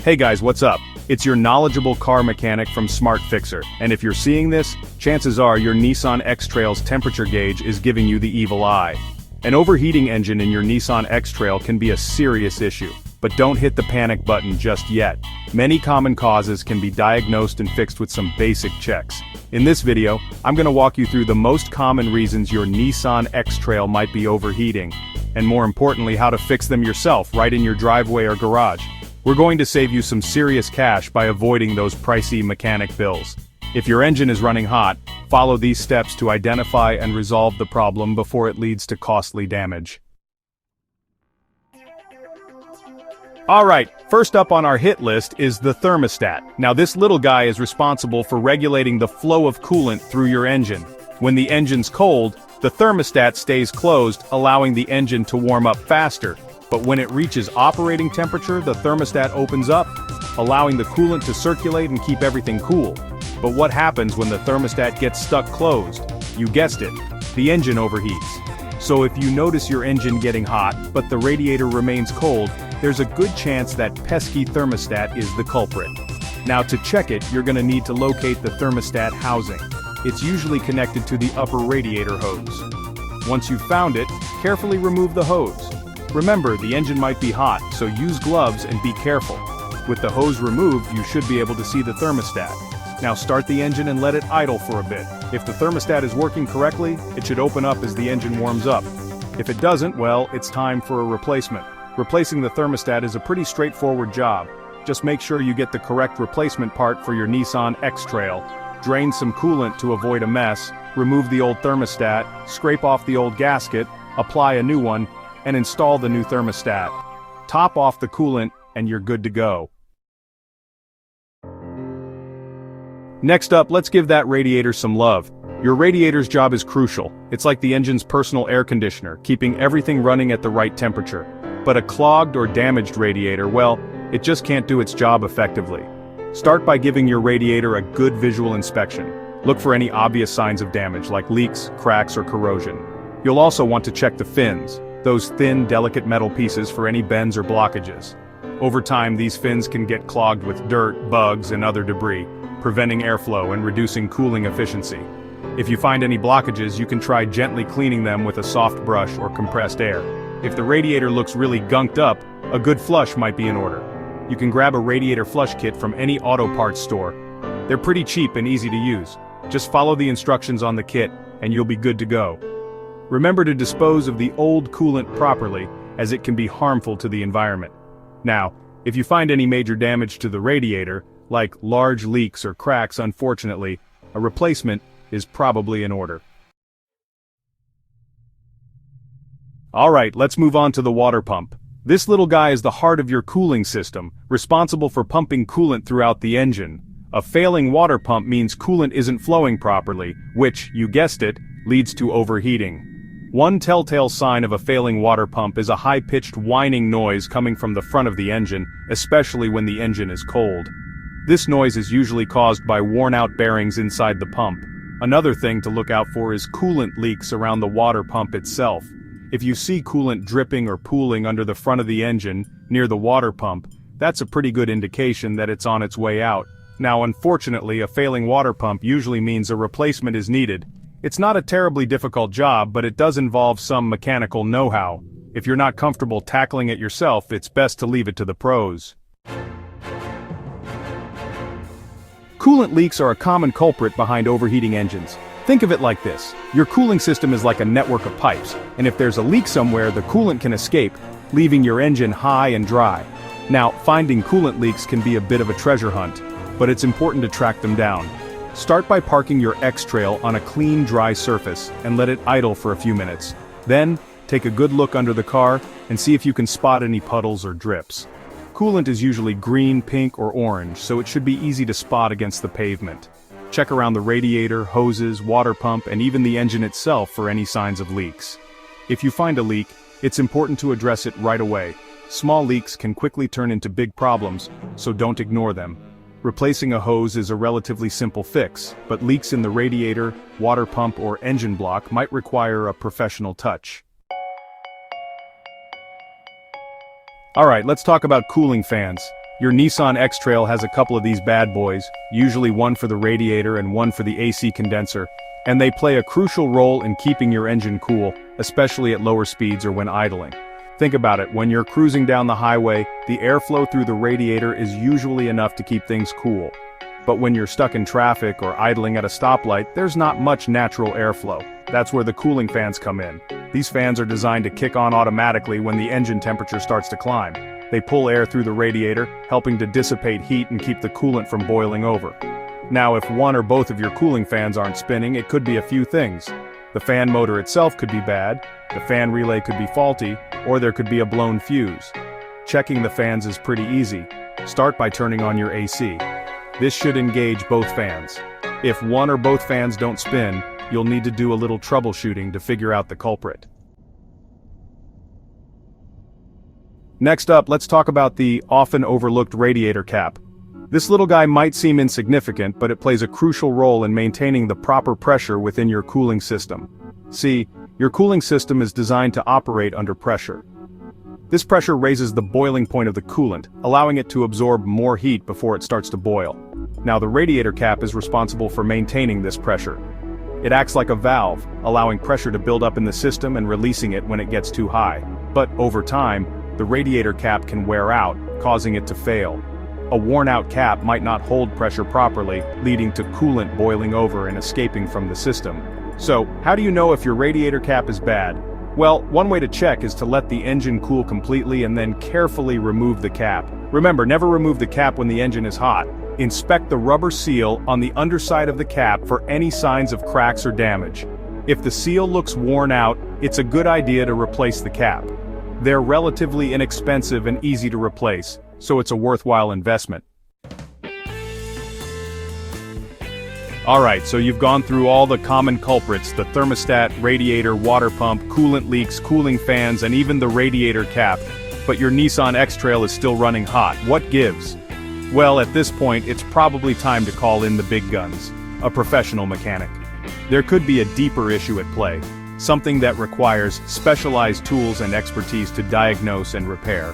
Hey guys, what's up? It's your knowledgeable car mechanic from Smart Fixer, and if you're seeing this, chances are your Nissan X-Trail's temperature gauge is giving you the evil eye. An overheating engine in your Nissan X-Trail can be a serious issue, but don't hit the panic button just yet. Many common causes can be diagnosed and fixed with some basic checks. In this video, I'm going to walk you through the most common reasons your Nissan X-Trail might be overheating, and more importantly, how to fix them yourself right in your driveway or garage. We're going to save you some serious cash by avoiding those pricey mechanic bills. If your engine is running hot, follow these steps to identify and resolve the problem before it leads to costly damage. Alright, first up on our hit list is the thermostat. Now this little guy is responsible for regulating the flow of coolant through your engine. When the engine's cold, the thermostat stays closed, allowing the engine to warm up faster. But when it reaches operating temperature, the thermostat opens up, allowing the coolant to circulate and keep everything cool. But what happens when the thermostat gets stuck closed? You guessed it, the engine overheats. So if you notice your engine getting hot, but the radiator remains cold, there's a good chance that pesky thermostat is the culprit. Now to check it, you're going to need to locate the thermostat housing. It's usually connected to the upper radiator hose. Once you've found it, carefully remove the hose. Remember, the engine might be hot, so use gloves and be careful. With the hose removed, you should be able to see the thermostat. Now start the engine and let it idle for a bit. If the thermostat is working correctly, it should open up as the engine warms up. If it doesn't, well, it's time for a replacement. Replacing the thermostat is a pretty straightforward job. Just make sure you get the correct replacement part for your Nissan X-Trail. Drain some coolant to avoid a mess, remove the old thermostat, scrape off the old gasket, apply a new one, and install the new thermostat. Top off the coolant, and you're good to go. Next up, let's give that radiator some love. Your radiator's job is crucial. It's like the engine's personal air conditioner, keeping everything running at the right temperature. But a clogged or damaged radiator, well, it just can't do its job effectively. Start by giving your radiator a good visual inspection. Look for any obvious signs of damage, like leaks, cracks, or corrosion. You'll also want to check the fins, those thin, delicate metal pieces, for any bends or blockages. Over time, these fins can get clogged with dirt, bugs, and other debris, preventing airflow and reducing cooling efficiency. If you find any blockages, you can try gently cleaning them with a soft brush or compressed air. If the radiator looks really gunked up, a good flush might be in order. You can grab a radiator flush kit from any auto parts store. They're pretty cheap and easy to use. Just follow the instructions on the kit, and you'll be good to go. Remember to dispose of the old coolant properly, as it can be harmful to the environment. Now, if you find any major damage to the radiator, like large leaks or cracks, unfortunately, a replacement is probably in order. Alright, let's move on to the water pump. This little guy is the heart of your cooling system, responsible for pumping coolant throughout the engine. A failing water pump means coolant isn't flowing properly, which, you guessed it, leads to overheating. One telltale sign of a failing water pump is a high-pitched whining noise coming from the front of the engine, especially when the engine is cold. This noise is usually caused by worn-out bearings inside the pump. Another thing to look out for is coolant leaks around the water pump itself. If you see coolant dripping or pooling under the front of the engine, near the water pump, that's a pretty good indication that it's on its way out. Now, unfortunately, a failing water pump usually means a replacement is needed. It's not a terribly difficult job, but it does involve some mechanical know-how. If you're not comfortable tackling it yourself, it's best to leave it to the pros. Coolant leaks are a common culprit behind overheating engines. Think of it like this. Your cooling system is like a network of pipes, and if there's a leak somewhere, the coolant can escape, leaving your engine high and dry. Now, finding coolant leaks can be a bit of a treasure hunt, but it's important to track them down. Start by parking your X-Trail on a clean, dry surface and let it idle for a few minutes. Then, take a good look under the car and see if you can spot any puddles or drips. Coolant is usually green, pink, or orange, so it should be easy to spot against the pavement. Check around the radiator, hoses, water pump, and even the engine itself for any signs of leaks. If you find a leak, it's important to address it right away. Small leaks can quickly turn into big problems, so don't ignore them. Replacing a hose is a relatively simple fix, but leaks in the radiator, water pump, or engine block might require a professional touch. Alright, let's talk about cooling fans. Your Nissan X-Trail has a couple of these bad boys, usually one for the radiator and one for the AC condenser, and they play a crucial role in keeping your engine cool, especially at lower speeds or when idling. Think about it, when you're cruising down the highway, the airflow through the radiator is usually enough to keep things cool. But when you're stuck in traffic or idling at a stoplight, there's not much natural airflow. That's where the cooling fans come in. These fans are designed to kick on automatically when the engine temperature starts to climb. They pull air through the radiator, helping to dissipate heat and keep the coolant from boiling over. Now, if one or both of your cooling fans aren't spinning, it could be a few things. The fan motor itself could be bad, the fan relay could be faulty, or there could be a blown fuse. Checking the fans is pretty easy. Start by turning on your AC. This should engage both fans. If one or both fans don't spin, you'll need to do a little troubleshooting to figure out the culprit. Next up, let's talk about the often overlooked radiator cap. This little guy might seem insignificant, but it plays a crucial role in maintaining the proper pressure within your cooling system. See, your cooling system is designed to operate under pressure. This pressure raises the boiling point of the coolant, allowing it to absorb more heat before it starts to boil. Now, the radiator cap is responsible for maintaining this pressure. It acts like a valve, allowing pressure to build up in the system and releasing it when it gets too high. But over time, the radiator cap can wear out, causing it to fail. A worn-out cap might not hold pressure properly, leading to coolant boiling over and escaping from the system. So, how do you know if your radiator cap is bad? Well, one way to check is to let the engine cool completely and then carefully remove the cap. Remember, never remove the cap when the engine is hot. Inspect the rubber seal on the underside of the cap for any signs of cracks or damage. If the seal looks worn out, it's a good idea to replace the cap. They're relatively inexpensive and easy to replace, so it's a worthwhile investment. Alright, so you've gone through all the common culprits: the thermostat, radiator, water pump, coolant leaks, cooling fans, and even the radiator cap. But your Nissan X-Trail is still running hot. What gives? Well, at this point, it's probably time to call in the big guns, a professional mechanic. There could be a deeper issue at play, something that requires specialized tools and expertise to diagnose and repair.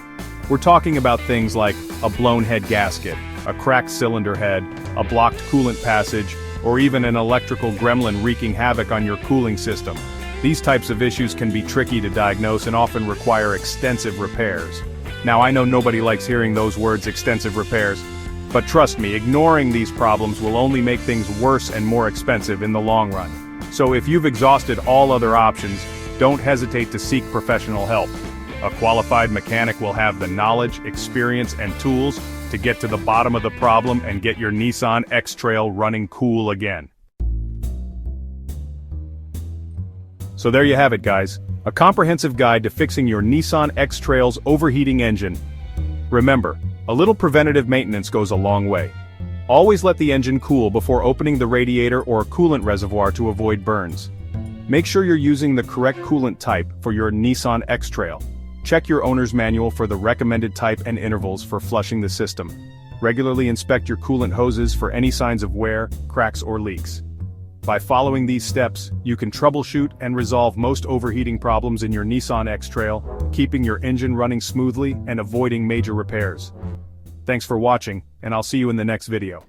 We're talking about things like a blown head gasket, a cracked cylinder head, a blocked coolant passage, or even an electrical gremlin wreaking havoc on your cooling system. These types of issues can be tricky to diagnose and often require extensive repairs. Now, I know nobody likes hearing those words, extensive repairs, but trust me, ignoring these problems will only make things worse and more expensive in the long run. So if you've exhausted all other options, don't hesitate to seek professional help. A qualified mechanic will have the knowledge, experience, and tools to get to the bottom of the problem and get your Nissan X-Trail running cool again. So there you have it, guys. A comprehensive guide to fixing your Nissan X-Trail's overheating engine. Remember, a little preventative maintenance goes a long way. Always let the engine cool before opening the radiator or coolant reservoir to avoid burns. Make sure you're using the correct coolant type for your Nissan X-Trail. Check your owner's manual for the recommended type and intervals for flushing the system. Regularly inspect your coolant hoses for any signs of wear, cracks, or leaks. By following these steps, you can troubleshoot and resolve most overheating problems in your Nissan X-Trail, keeping your engine running smoothly and avoiding major repairs. Thanks for watching, and I'll see you in the next video.